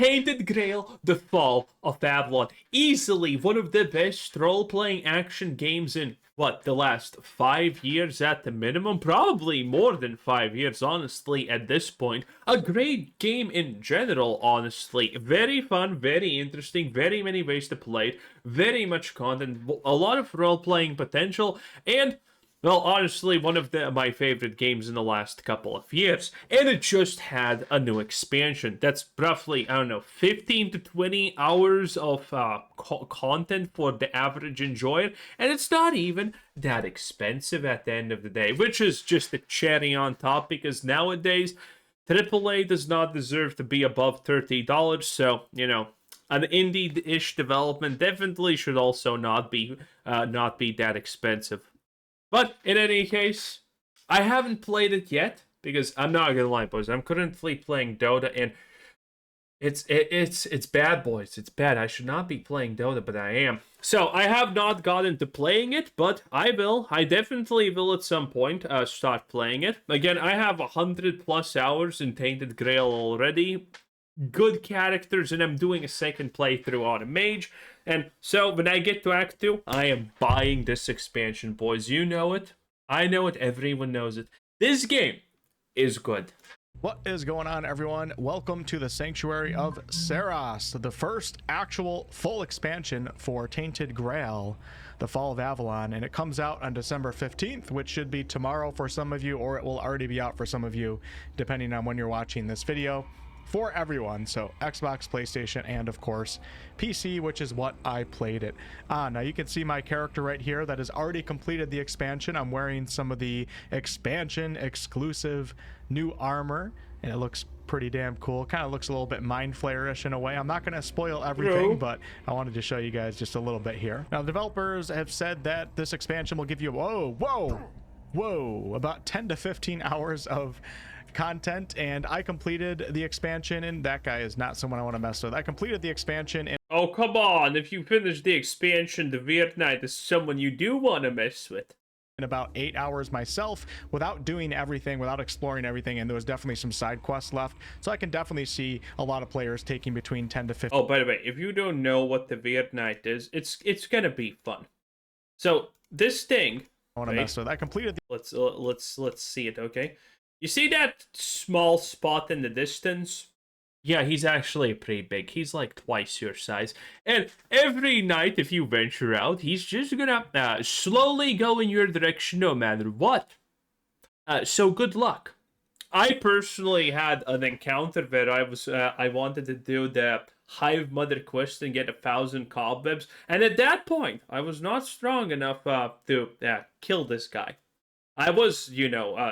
Tainted Grail, The Fall of Avalon. Easily one of the best role-playing action games in, the last 5 years at the minimum? Probably more than 5 years, honestly, at this point. A great game in general, honestly. Very fun, very interesting, very many ways to play it, very much content, a lot of role-playing potential, and... well, honestly, one of my favorite games in the last couple of years. And it just had a new expansion. That's roughly, 15 to 20 hours of content for the average enjoyer. And it's not even that expensive at the end of the day, which is just the cherry on top, because nowadays, AAA does not deserve to be above $30. So, an indie-ish development definitely should also not be that expensive. But in any case, I haven't played it yet, because I'm not gonna lie, boys. I'm currently playing Dota, and it's bad, boys. It's bad. I should not be playing Dota, but I am. So I have not gotten to playing it, but I will. I definitely will at some point start playing it. Again, I have 100+ hours in Tainted Grail already. Good characters, and I'm doing a second playthrough on a mage. And so when I get to Act 2, I am buying this expansion, boys. You know it. I know it. Everyone knows it. This game is good. What is going on, everyone? Welcome to the Sanctuary of Sarras, the first actual full expansion for Tainted Grail, the Fall of Avalon, and it comes out on December 15th, which should be tomorrow for some of you, or it will already be out for some of you, depending on when you're watching this video. For everyone, so Xbox, PlayStation, and of course PC, which is what I played it on. Now you can see my character right here that has already completed the expansion. I'm wearing some of the expansion exclusive new armor, and it looks pretty damn cool. Kind of looks a little bit Mind Flayer-ish in a way. I'm not going to spoil everything, but I wanted to show you guys just a little bit here. Now, the developers have said that this expansion will give you about 10 to 15 hours of content, and I completed the expansion, and that guy is not someone I want to mess with. I completed the expansion and oh, come on. If you finish the expansion, the Weird Knight is someone you do want to mess with. in about 8 hours myself, without doing everything, without exploring everything, and there was definitely some side quests left, so I can definitely see a lot of players taking between 10 to 15. Oh, by the way, if you don't know what the Weird Knight is, it's gonna be fun. So this thing I want to mess with. I completed let's see it, okay? You see that small spot in the distance? Yeah, he's actually pretty big. He's like twice your size. And every night, if you venture out, he's just gonna slowly go in your direction no matter what. So good luck. I personally had an encounter where I wanted to do the Hive Mother quest and get 1,000 cobwebs. And at that point, I was not strong enough to kill this guy. I was,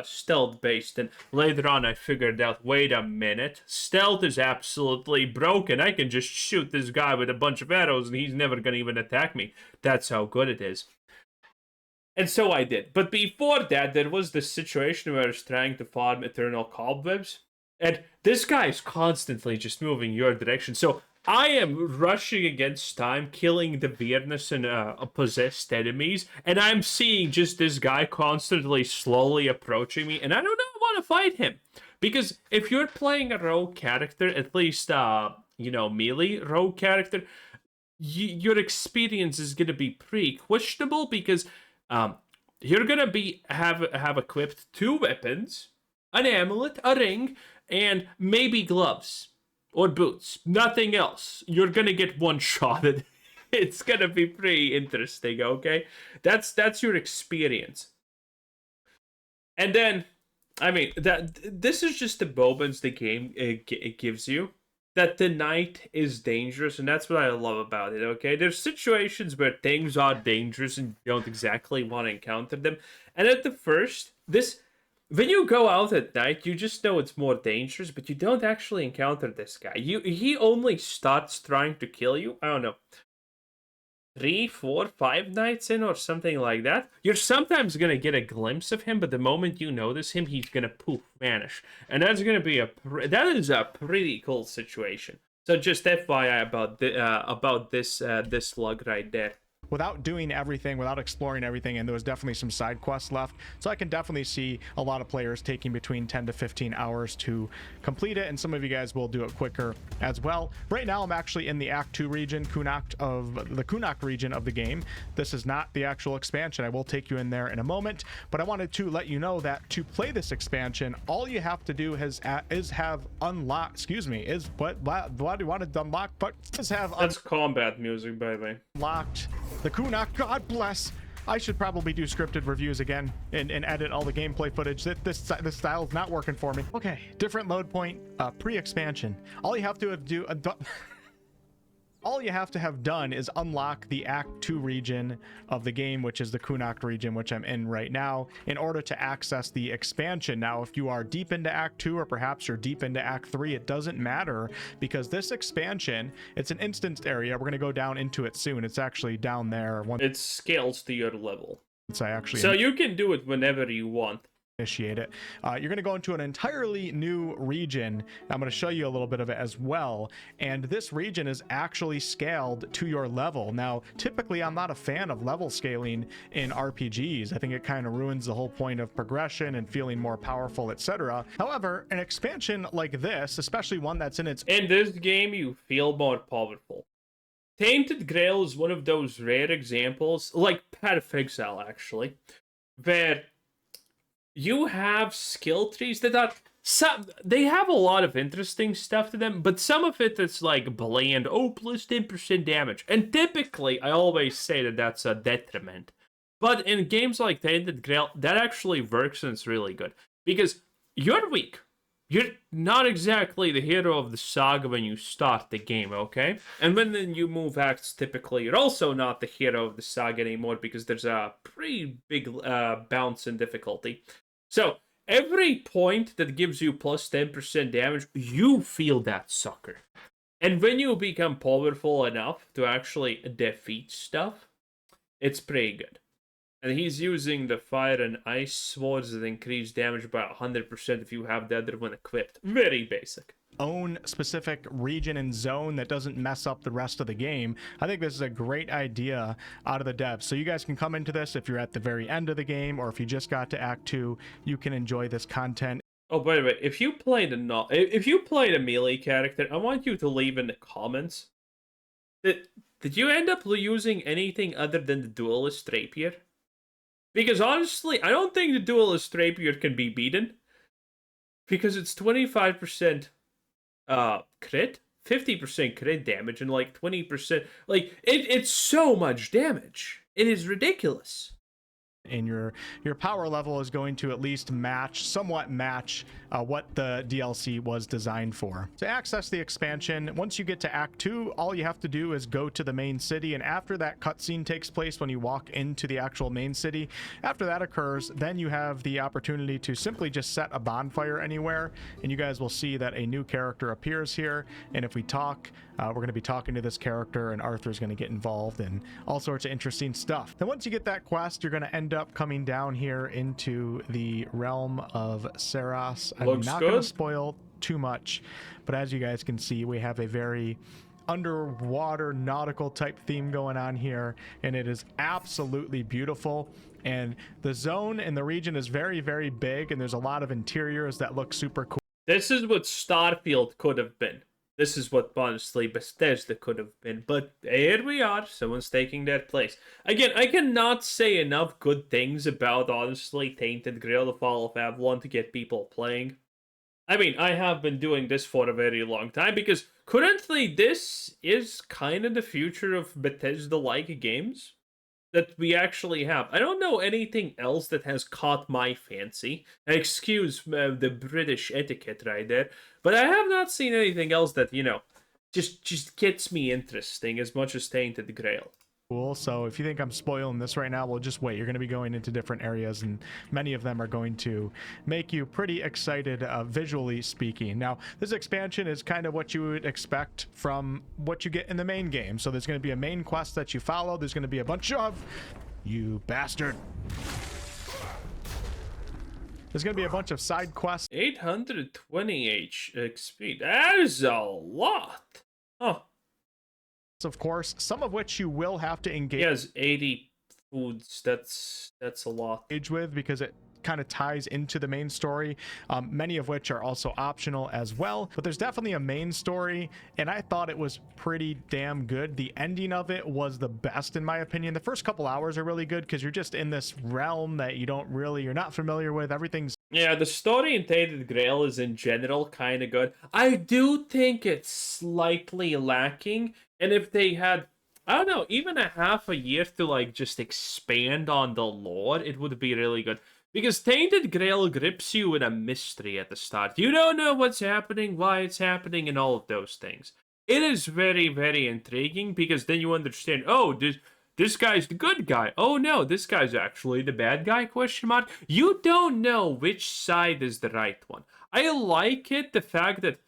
stealth-based, and later on I figured out, wait a minute, stealth is absolutely broken. I can just shoot this guy with a bunch of arrows, and he's never gonna even attack me. That's how good it is. And so I did. But before that, there was this situation where I was trying to farm eternal cobwebs, and this guy is constantly just moving your direction, so I am rushing against time, killing the weirdness and possessed enemies, and I'm seeing just this guy constantly, slowly approaching me, and I don't want to fight him. Because if you're playing a rogue character, at least, melee rogue character, your experience is going to be pretty questionable, because you're going to have equipped 2 weapons, an amulet, a ring, and maybe gloves. Or boots. Nothing else. You're gonna get one-shotted. It's gonna be pretty interesting, okay? That's your experience. And then, this is just the moments the game it gives you. That the night is dangerous, and that's what I love about it, okay? There's situations where things are dangerous and you don't exactly want to encounter them. And at the first, when you go out at night, you just know it's more dangerous, but you don't actually encounter this guy. He only starts trying to kill you, I don't know, 3, 4, 5 nights in or something like that. You're sometimes going to get a glimpse of him, but the moment you notice him, he's going to poof, vanish. And that's going to be that is a pretty cool situation. So just FYI about this slug right there. without doing everything, without exploring everything, and there was definitely some side quests left. So I can definitely see a lot of players taking between 10 to 15 hours to complete it, and some of you guys will do it quicker as well. Right now I'm actually in the Act 2 region, the Kunok region of the game. This is not the actual expansion. I will take you in there in a moment, but I wanted to let you know that to play this expansion, all you have to do is have unlocked, excuse me, is what do you want to unlock, but just have that's combat music, by the way. Unlocked the Kunok. God bless. I should probably do scripted reviews again and edit all the gameplay footage. This style is not working for me. Okay, different load point, pre-expansion. All you have to do all you have to have done is unlock the Act 2 region of the game, which is the Kunok region, which I'm in right now, in order to access the expansion. Now, if you are deep into Act 2 or perhaps you're deep into Act 3, it doesn't matter, because this expansion, it's an instanced area. We're going to go down into it soon. It's actually down there. It scales to your level. So you can do it whenever you want. Initiate it. You're going to go into an entirely new region. I'm going to show you a little bit of it as well, and this region is actually scaled to your level. Now, typically I'm not a fan of level scaling in RPGs. I think it kind of ruins the whole point of progression and feeling more powerful, etc. However, an expansion like this, especially one that's in this game, you feel more powerful. Tainted Grail is one of those rare examples, like Path of Exile actually, where you have skill trees that are they have a lot of interesting stuff to them, but some of it is like bland, plus 10% damage. And typically, I always say that that's a detriment. But in games like Tainted Grail, that actually works and it's really good. Because you're weak. You're not exactly the hero of the saga when you start the game, okay? And when then you move acts, typically, you're also not the hero of the saga anymore, because there's a pretty big bounce in difficulty. So, every point that gives you plus 10% damage, you feel that sucker. And when you become powerful enough to actually defeat stuff, it's pretty good. And he's using the fire and ice swords that increase damage by 100% if you have the other one equipped. Very basic. Own specific region and zone that doesn't mess up the rest of the game. I think this is a great idea out of the devs. So you guys can come into this if you're at the very end of the game, or if you just got to Act 2, you can enjoy this content. Oh, by the way, if you played a melee character, I want you to leave in the comments. Did you end up using anything other than the duelist rapier? Because honestly, I don't think the duelist rapier can be beaten. Because it's 25% crit, 50% crit damage, and like 20%. Like, it's so much damage. It is ridiculous. And your power level is going to at least somewhat match what the DLC was designed for. To access the expansion, once you get to Act 2, all you have to do is go to the main city, and after that cutscene takes place when you walk into the actual main city, after that occurs, then you have the opportunity to simply just set a bonfire anywhere, and you guys will see that a new character appears here. And if we talk, we're going to be talking to this character, and Arthur's going to get involved in all sorts of interesting stuff. Then once you get that quest, you're going to end up coming down here into the realm of Sarras. I'm not going to spoil too much, but as you guys can see, we have a very underwater nautical type theme going on here, and it is absolutely beautiful. And the zone and the region is very, very big, and there's a lot of interiors that look super cool. This is what Starfield could have been. This is what, honestly, Bethesda could have been. But here we are. Someone's taking their place. Again, I cannot say enough good things about, honestly, Tainted Grail, the Fall of Avalon, to get people playing. I mean, I have been doing this for a very long time, because currently this is kind of the future of Bethesda-like games that we actually have. I don't know anything else that has caught my fancy. Excuse the British etiquette right there. But I have not seen anything else that, just gets me interesting as much as Tainted Grail. Cool. So if you think I'm spoiling this right now, well, just wait. You're going to be going into different areas, and many of them are going to make you pretty excited, visually speaking. Now, this expansion is kind of what you would expect from what you get in the main game. So there's going to be a main quest that you follow. There's going to be a bunch of... You bastard. There's going to be a bunch of side quests. 820 XP. That is a lot. Huh. of course, some of which you will have to engage. He has 80 foods. That's a lot. With because it kind of ties into the main story, many of which are also optional as well, but there's definitely a main story, and I thought it was pretty damn good. The ending of it was the best in my opinion. The first couple hours are really good because you're just in this realm that you're not familiar with. Everything's the story in Tainted Grail is in general kind of good. I do think it's slightly lacking, and if they had, I don't know, even a half a year to like just expand on the lore, it would be really good. Because Tainted Grail grips you in a mystery at the start. You don't know what's happening, why it's happening, and all of those things. It is very, very intriguing because then you understand, oh, this guy's the good guy. Oh no, this guy's actually the bad guy, question mark. You don't know which side is the right one. I like it, the fact that,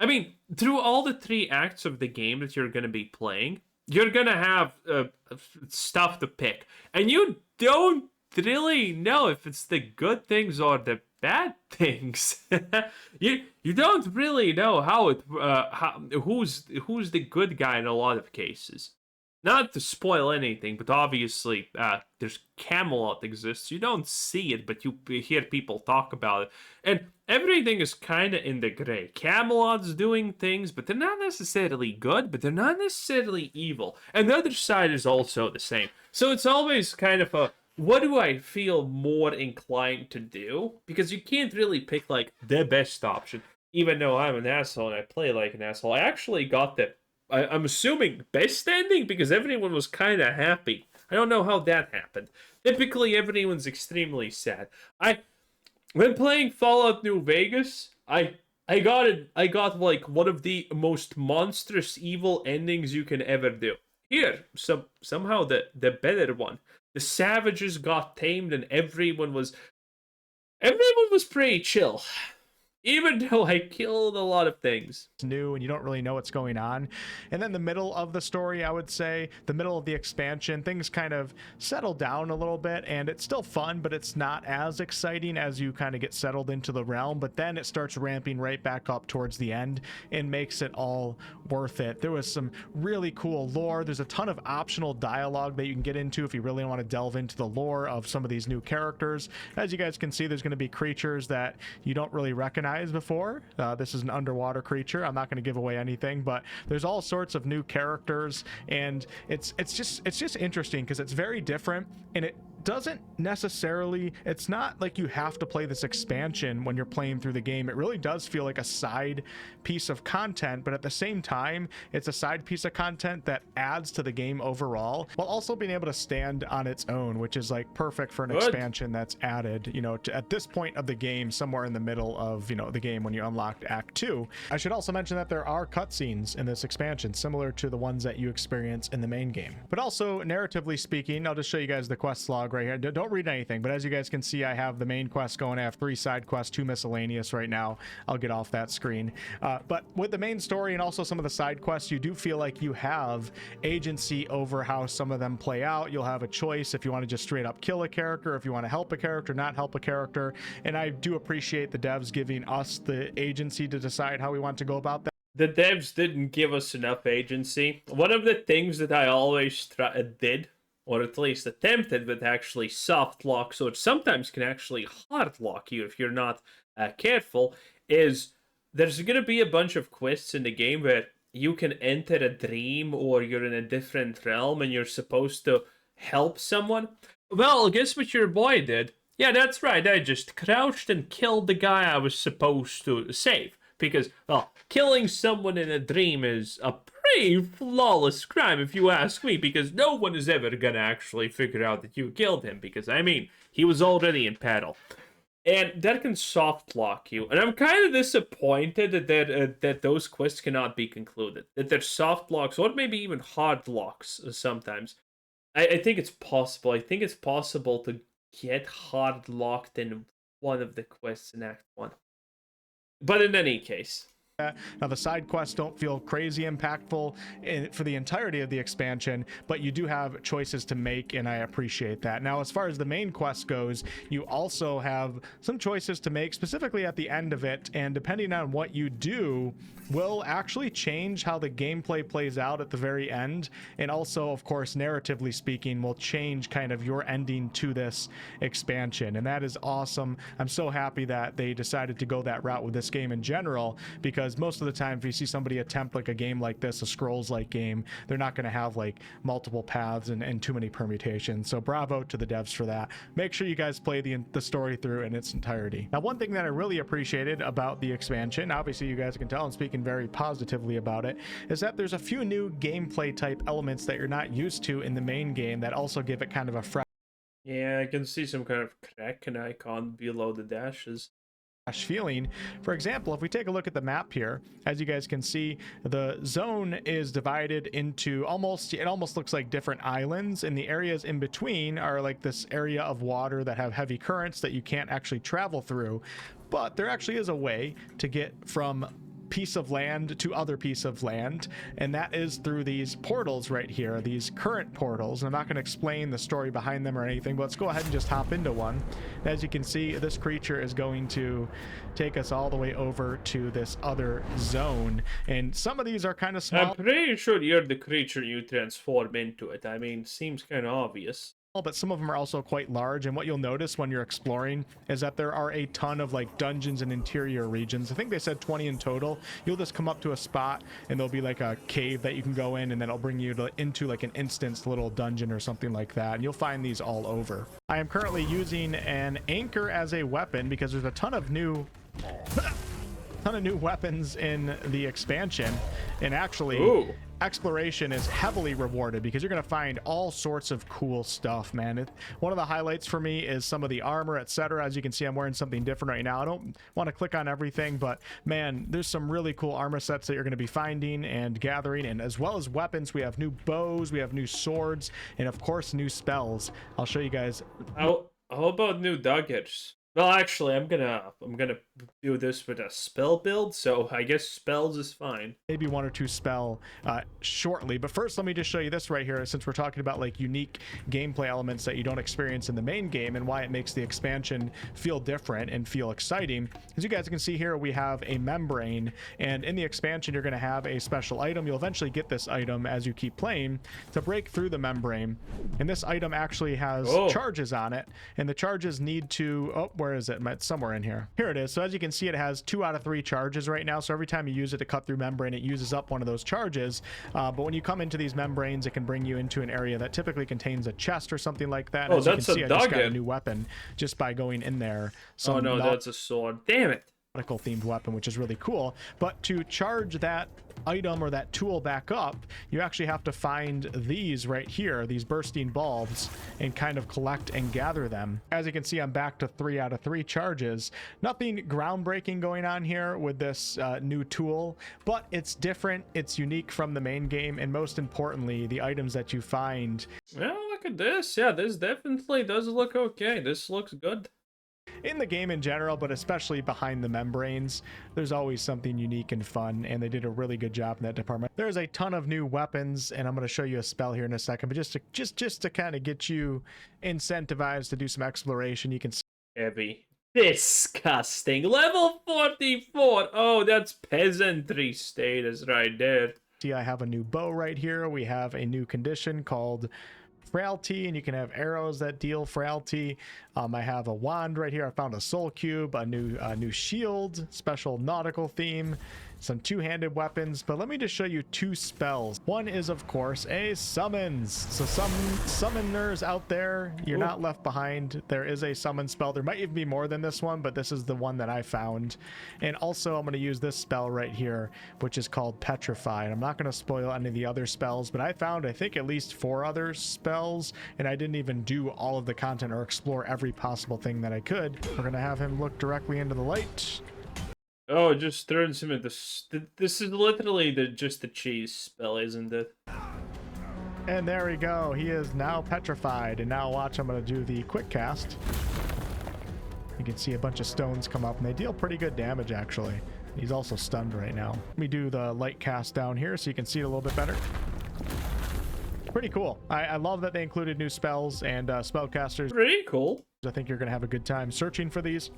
I mean, through all the 3 acts of the game that you're going to be playing, you're going to have stuff to pick. And you don't really know if it's the good things or the bad things. you don't really know who's the good guy in a lot of cases. Not to spoil anything, but obviously there's Camelot exists. You don't see it, but you hear people talk about it. And everything is kind of in the gray. Camelot's doing things, but they're not necessarily good, but they're not necessarily evil. And the other side is also the same. So it's always kind of a, what do I feel more inclined to do? Because you can't really pick, like, the best option. Even though I'm an asshole and I play like an asshole, I actually got the, I'm assuming, best ending because everyone was kind of happy. I don't know how that happened. Typically, everyone's extremely sad. When playing Fallout New Vegas, I got like one of the most monstrous evil endings you can ever do. Here, somehow the better one. The savages got tamed and everyone was pretty chill. Even though I killed a lot of things. New and you don't really know what's going on. And then the middle of the story, I would say, the middle of the expansion, things kind of settle down a little bit and it's still fun, but it's not as exciting as you kind of get settled into the realm. But then it starts ramping right back up towards the end and makes it all worth it. There was some really cool lore. There's a ton of optional dialogue that you can get into if you really want to delve into the lore of some of these new characters. As you guys can see, there's going to be creatures that you don't really recognize before. This is an underwater creature. I'm not going to give away anything, but there's all sorts of new characters, and it's just interesting because it's very different, and it doesn't necessarily, it's not like you have to play this expansion when you're playing through the game. It really does feel like a side piece of content, but at the same time, it's a side piece of content that adds to the game overall, while also being able to stand on its own, which is like perfect for an expansion that's added, you know, at this point of the game, somewhere in the middle of, you know, the game when you unlocked Act 2. I should also mention that there are cutscenes in this expansion, similar to the ones that you experience in the main game. But also, narratively speaking, I'll just show you guys the quest log right here. Don't read anything, but as you guys can see, I have the main quest going. I have 3 side quests, 2 miscellaneous right now. I'll get off that screen. But with the main story and also some of the side quests, you do feel like you have agency over how some of them play out. You'll have a choice if you want to just straight up kill a character, if you want to help a character, not help a character. And I do appreciate the devs giving us the agency to decide how we want to go about that. The devs didn't give us enough agency. One of the things that I always did, or at least attempted, with actually soft lock, so it sometimes can actually hard lock you if you're not careful, is there's going to be a bunch of quests in the game where you can enter a dream or you're in a different realm and you're supposed to help someone. Well, guess what your boy did? Yeah, that's right, I just crouched and killed the guy I was supposed to save. Because, well, killing someone in a dream is a pretty flawless crime, if you ask me, because no one is ever gonna actually figure out that you killed him, because, I mean, he was already in battle. And that can soft lock you. And I'm kind of disappointed that those quests cannot be concluded. That they're soft locks, or maybe even hard locks sometimes. I think it's possible. I think it's possible to get hard locked in one of the quests in Act 1. But in any case, Now, the side quests don't feel crazy impactful for the entirety of the expansion, but you do have choices to make, and I appreciate that. Now, as far as the main quest goes, you also have some choices to make, specifically at the end of it, and depending on what you do, will actually change how the gameplay plays out at the very end, and also, of course, narratively speaking, will change kind of your ending to this expansion, and that is awesome. I'm so happy that they decided to go that route with this game in general, because most of the time if you see somebody attempt like a game like this, a scrolls like game, they're not going to have like multiple paths and too many permutations. So bravo to the devs for that. Make sure you guys play the story through in its entirety. Now, one thing that I really appreciated about the expansion, obviously you guys can tell I'm speaking very positively about it, is that there's a few new gameplay type elements that you're not used to in the main game that also give it kind of a fresh Yeah, I can see some kind of Kraken icon below the dashes feeling. For example, if we take a look at the map here, as you guys can see, the zone is divided into it almost looks like different islands, and the areas in between are like this area of water that have heavy currents that you can't actually travel through. But there actually is a way to get from piece of land to other piece of land, and that is through these portals right here, these current portals. And I'm not going to explain the story behind them or anything, but let's go ahead and just hop into one. As you can see, this creature is going to take us all the way over to this other zone, and some of these are kind of small. I'm pretty sure you're the creature you transform into it. I mean, seems kind of obvious. But some of them are also quite large, and what you'll notice when you're exploring is that there are a ton of like dungeons and interior regions. I think they said 20 in total. You'll just come up to a spot and there'll be like a cave that you can go in, and then it'll bring you into like an instanced little dungeon or something like that, and you'll find these all over. I am currently using an anchor as a weapon because there's a ton of new weapons in the expansion, and actually Ooh. Exploration is heavily rewarded because you're going to find all sorts of cool stuff, man. One of the highlights for me is some of the armor, etc. As you can see, I'm wearing something different right now. I don't want to click on everything, but man, there's some really cool armor sets that you're going to be finding and gathering, and as well as weapons. We have new bows, we have new swords, and of course new spells. I'll show you guys. How about new daggers? Well, actually, I'm gonna do this with a spell build, so I guess spells is fine. Maybe one or two spell shortly, but first let me just show you this right here, since we're talking about like unique gameplay elements that you don't experience in the main game and why it makes the expansion feel different and feel exciting. As you guys can see here, we have a membrane, and in the expansion you're going to have a special item. You'll eventually get this item as you keep playing to break through the membrane, and this item actually has charges on it, and the charges need to where is it? It's somewhere in here. Here it is. So as you can see, it has 2 out of 3 charges right now. So every time you use it to cut through membrane, it uses up one of those charges. But when you come into these membranes, it can bring you into an area that typically contains a chest or something like that. Oh, as you that's can see, a I just got a doggy. new weapon just by going in there. Oh no, that's a sword. Damn it. Themed weapon, which is really cool. But to charge that item or that tool back up, you actually have to find these right here, these bursting bulbs, and kind of collect and gather them. As you can see, I'm back to 3 out of 3 charges. Nothing groundbreaking going on here with this new tool, but it's different, it's unique from the main game, and most importantly, the items that you find. Well, look at this. Yeah, this definitely does look okay. This looks good. In the game in general, but especially behind the membranes, there's always something unique and fun, and they did a really good job in that department. There's a ton of new weapons, and I'm going to show you a spell here in a second, but just to kind of get you incentivized to do some exploration, you can see Heavy. Disgusting. Level 44. Oh, that's peasantry status right there. I have a new bow right here. We have a new condition called frailty, and you can have arrows that deal frailty. I have a wand right here. I found a soul cube, a new shield, special nautical theme, some two-handed weapons. But let me just show you 2 spells. One is, of course, a summons. So some summoners out there, you're not left behind. There is a summon spell. There might even be more than this one, but this is the one that I found. And also I'm going to use this spell right here, which is called petrify. And I'm not going to spoil any of the other spells, but I found, I think, at least 4 other spells, and I didn't even do all of the content or explore every possible thing that I could. We're going to have him look directly into the light. Oh, it just turns him into... This is literally just the cheese spell, isn't it? And there we go. He is now petrified. And now watch, I'm going to do the quick cast. You can see a bunch of stones come up, and they deal pretty good damage, actually. He's also stunned right now. Let me do the light cast down here so you can see it a little bit better. Pretty cool. I love that they included new spells and spellcasters. Pretty cool. I think you're going to have a good time searching for these,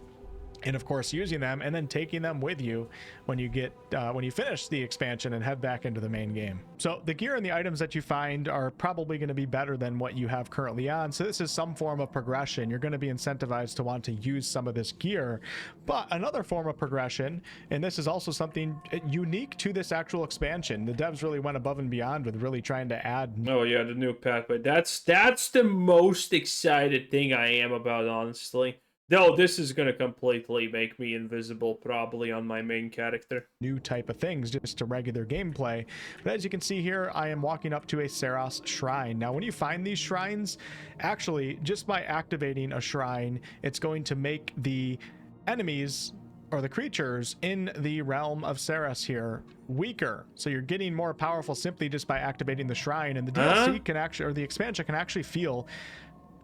and of course using them and then taking them with you when you get when you finish the expansion and head back into the main game. So the gear and the items that you find are probably going to be better than what you have currently on, so this is some form of progression. You're going to be incentivized to want to use some of this gear. But another form of progression, and this is also something unique to this actual expansion, the devs really went above and beyond with really trying to add. Oh yeah, the new pathway. That's the most excited thing I am about, honestly. No, this is going to completely make me invisible, probably, on my main character. New type of things just to regular gameplay. But as you can see here, I am walking up to a Sarras shrine. Now, when you find these shrines, actually, just by activating a shrine, it's going to make the enemies or the creatures in the realm of Sarras here weaker. So you're getting more powerful simply just by activating the shrine. And the DLC can actually, or the expansion can actually feel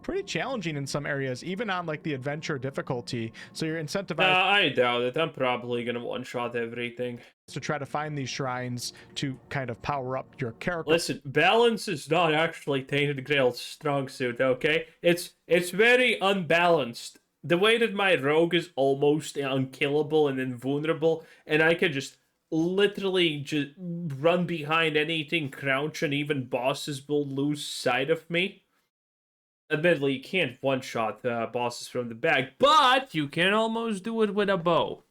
pretty challenging in some areas, even on like the adventure difficulty. So you're incentivized. I doubt it. I'm probably gonna one-shot everything to try to find these shrines to kind of power up your character. Listen, balance is not actually Tainted Grail's strong suit, okay? It's very unbalanced. The way that my rogue is almost unkillable and invulnerable, and I can just literally just run behind anything, crouch, and even bosses will lose sight of me. Admittedly, you can't one-shot bosses from the back, but you can almost do it with a bow.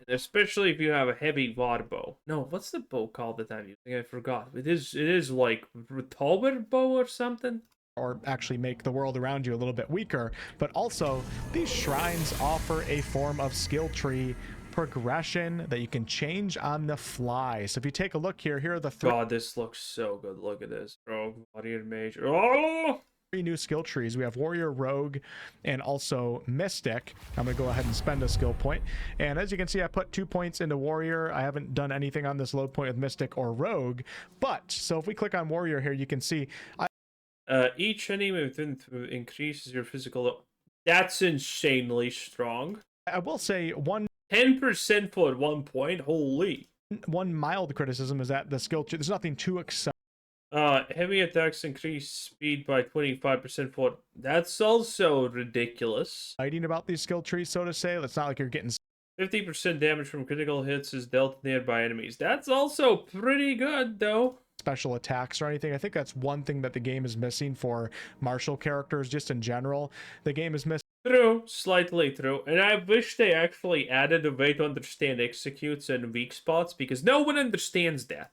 Especially if you have a heavy water bow. No, what's the bow called that I'm using? I forgot. It is like Tower bow or something? Or actually make the world around you a little bit weaker. But also, these shrines offer a form of skill tree progression that you can change on the fly. So if you take a look here, here are the God, this looks so good. Look at this. Rogue, warrior, mage. Oh! New skill trees. We have warrior, rogue, and also mystic. I'm gonna go ahead and spend a skill point, and as you can see, I put 2 points into warrior. I haven't done anything on this load point with mystic or rogue, but so if we click on warrior here, you can see each enemy within increases your physical. That's insanely strong. I will say 10% for 1 point. Holy. One mild criticism is that the skill tree, there's nothing too exciting. Heavy attacks increase speed by 25% for... That's also ridiculous. Fighting about these skill trees, so to say. It's not like you're getting 50% damage from critical hits is dealt nearby enemies. That's also pretty good, though. Special attacks or anything. I think that's one thing that the game is missing for martial characters, just in general. The game is missing. True, slightly true. And I wish they actually added a way to understand executes and weak spots, because no one understands that.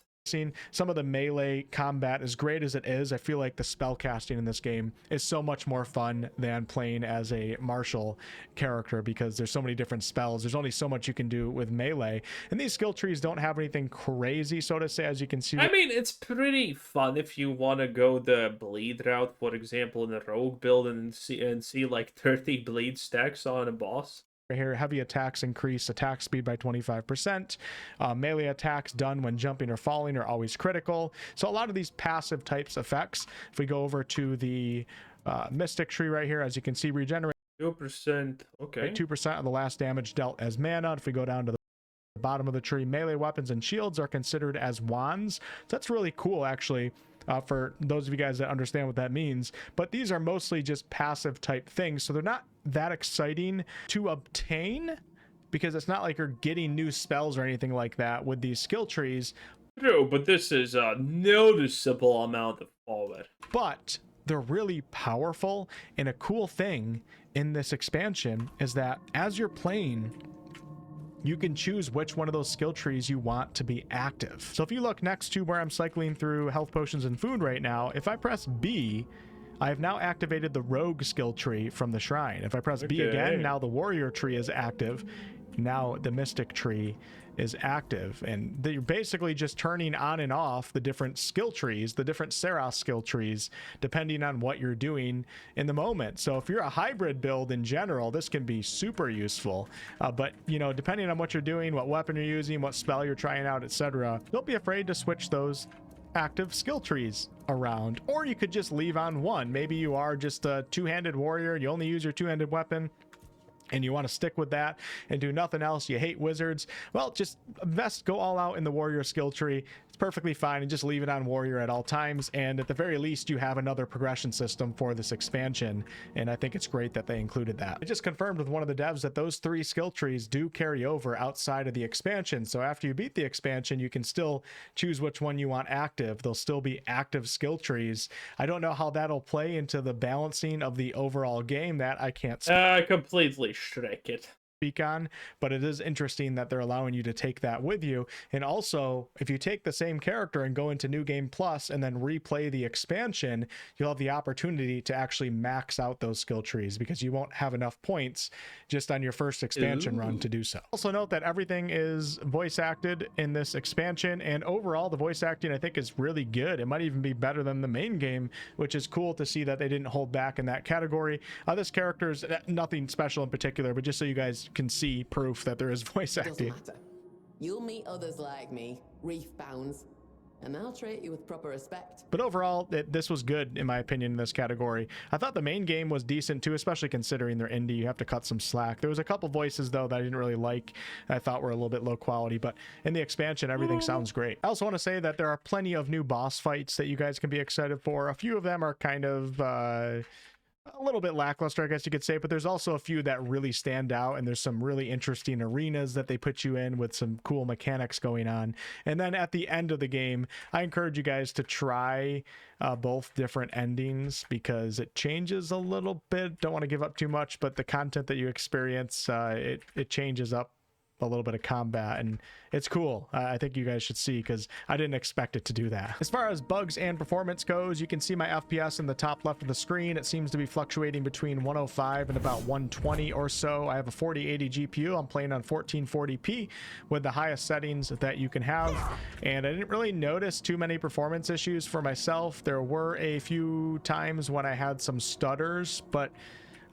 Some of the melee combat, as great as it is, I feel like the spell casting in this game is so much more fun than playing as a martial character, because there's so many different spells. There's only so much you can do with melee, and these skill trees don't have anything crazy, so to say, as you can see. I mean, it's pretty fun if you want to go the bleed route, for example, in the rogue build, and see like 30 bleed stacks on a boss. Here, heavy attacks increase attack speed by 25%. Melee attacks done when jumping or falling are always critical. So a lot of these passive types effects. If we go over to the mystic tree right here, as you can see, regenerate 2%. Okay. 2% of the last damage dealt as mana. If we go down to the bottom of the tree, melee weapons and shields are considered as wands. So that's really cool, actually. For those of you guys that understand what that means, but these are mostly just passive type things, so they're not that exciting to obtain, because it's not like you're getting new spells or anything like that with these skill trees. True, but this is a noticeable amount of forward. But they're really powerful, and a cool thing in this expansion is that as you're playing, you can choose which one of those skill trees you want to be active. So if you look next to where I'm cycling through health potions and food right now, if I press B, I have now activated the rogue skill tree from the shrine. If I press B again, now the warrior tree is active. Now the mystic tree is active, and you're basically just turning on and off the different skill trees, the different Sarras skill trees, depending on what you're doing in the moment. So if you're a hybrid build in general, this can be super useful, but you know, depending on what you're doing, what weapon you're using, what spell you're trying out, etc., don't be afraid to switch those active skill trees around. Or you could just leave on one. Maybe you are just a two-handed warrior, you only use your two-handed weapon. and you want to stick with that and do nothing else, you hate wizards, well, just go all out in the warrior skill tree. It's perfectly fine, and just leave it on warrior at all times, and at the very least you have another progression system for this expansion, and I think it's great that they included that. I just confirmed with one of the devs that those 3 skill trees do carry over outside of the expansion, so after you beat the expansion you can still choose which one you want active. They'll still be active skill trees. I don't know how that'll play into the balancing of the overall game. That I can't completely strike it. Speak on, but it is interesting that they're allowing you to take that with you. And also, if you take the same character and go into New Game Plus and then replay the expansion, you'll have the opportunity to actually max out those skill trees, because you won't have enough points just on your first expansion run to do so. Also note that everything is voice acted in this expansion, and overall the voice acting I think is really good. It might even be better than the main game, which is cool to see that they didn't hold back in that category. This character is nothing special in particular, but just so you guys can see proof that there is voice acting. Doesn't matter. You'll meet others like me, reef bounds, and they'll treat you with proper respect. But overall, this was good in my opinion in this category. I thought the main game was decent too, especially considering they're indie. You have to cut some slack. There was a couple voices though that I didn't really like, I thought were a little bit low quality, but in the expansion everything sounds great. I also want to say that there are plenty of new boss fights that you guys can be excited for. A few of them are kind of a little bit lackluster, I guess you could say, but there's also a few that really stand out, and there's some really interesting arenas that they put you in with some cool mechanics going on. And then at the end of the game, I encourage you guys to try both different endings, because it changes a little bit. Don't want to give up too much, but the content that you experience, it changes up a little bit of combat, and it's cool. I think you guys should see, because I didn't expect it to do that. As far as bugs and performance goes, you can see my FPS in the top left of the screen. It seems to be fluctuating between 105 and about 120 or so. I have a 4080 GPU. I'm playing on 1440p with the highest settings that you can have, and I didn't really notice too many performance issues for myself. There were a few times when I had some stutters, but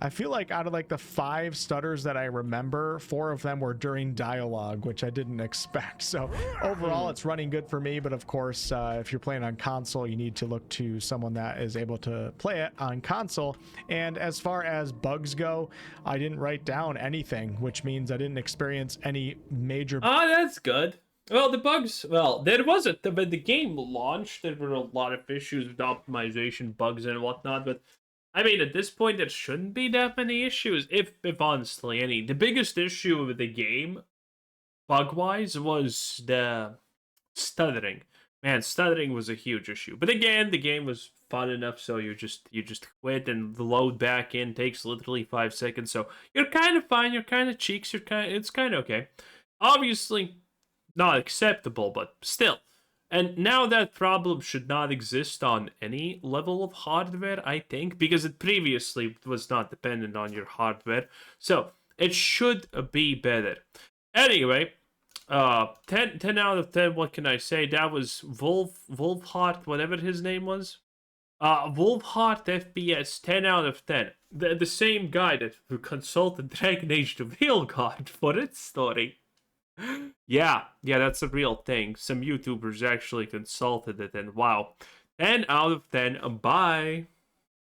I feel like out of like the 5 stutters that I remember, 4 of them were during dialogue, which I didn't expect. So overall, it's running good for me. But of course, if you're playing on console, you need to look to someone that is able to play it on console. And as far as bugs go, I didn't write down anything, which means I didn't experience any major. Oh, that's good. Well, the bugs, well, there wasn't. When the game launched, there were a lot of issues with optimization, bugs, and whatnot. But I mean, at this point, there shouldn't be that many issues, if honestly any. The biggest issue with the game, bug-wise, was the stuttering. Man, stuttering was a huge issue. But again, the game was fun enough, so you just quit, and the load back in takes literally 5 seconds. So you're kind of fine. You're kind of cheeks. It's kind of okay. Obviously, not acceptable, but still. And now that problem should not exist on any level of hardware, I think, because it previously was not dependent on your hardware. So it should be better. Anyway, 10 out of 10, what can I say? That was Wolfheart, whatever his name was. Wolfheart FPS, 10 out of 10. The same guy who consulted Dragon Age the Real God for its story. Yeah, that's a real thing. Some YouTubers actually consulted it, and wow. 10 out of 10, bye.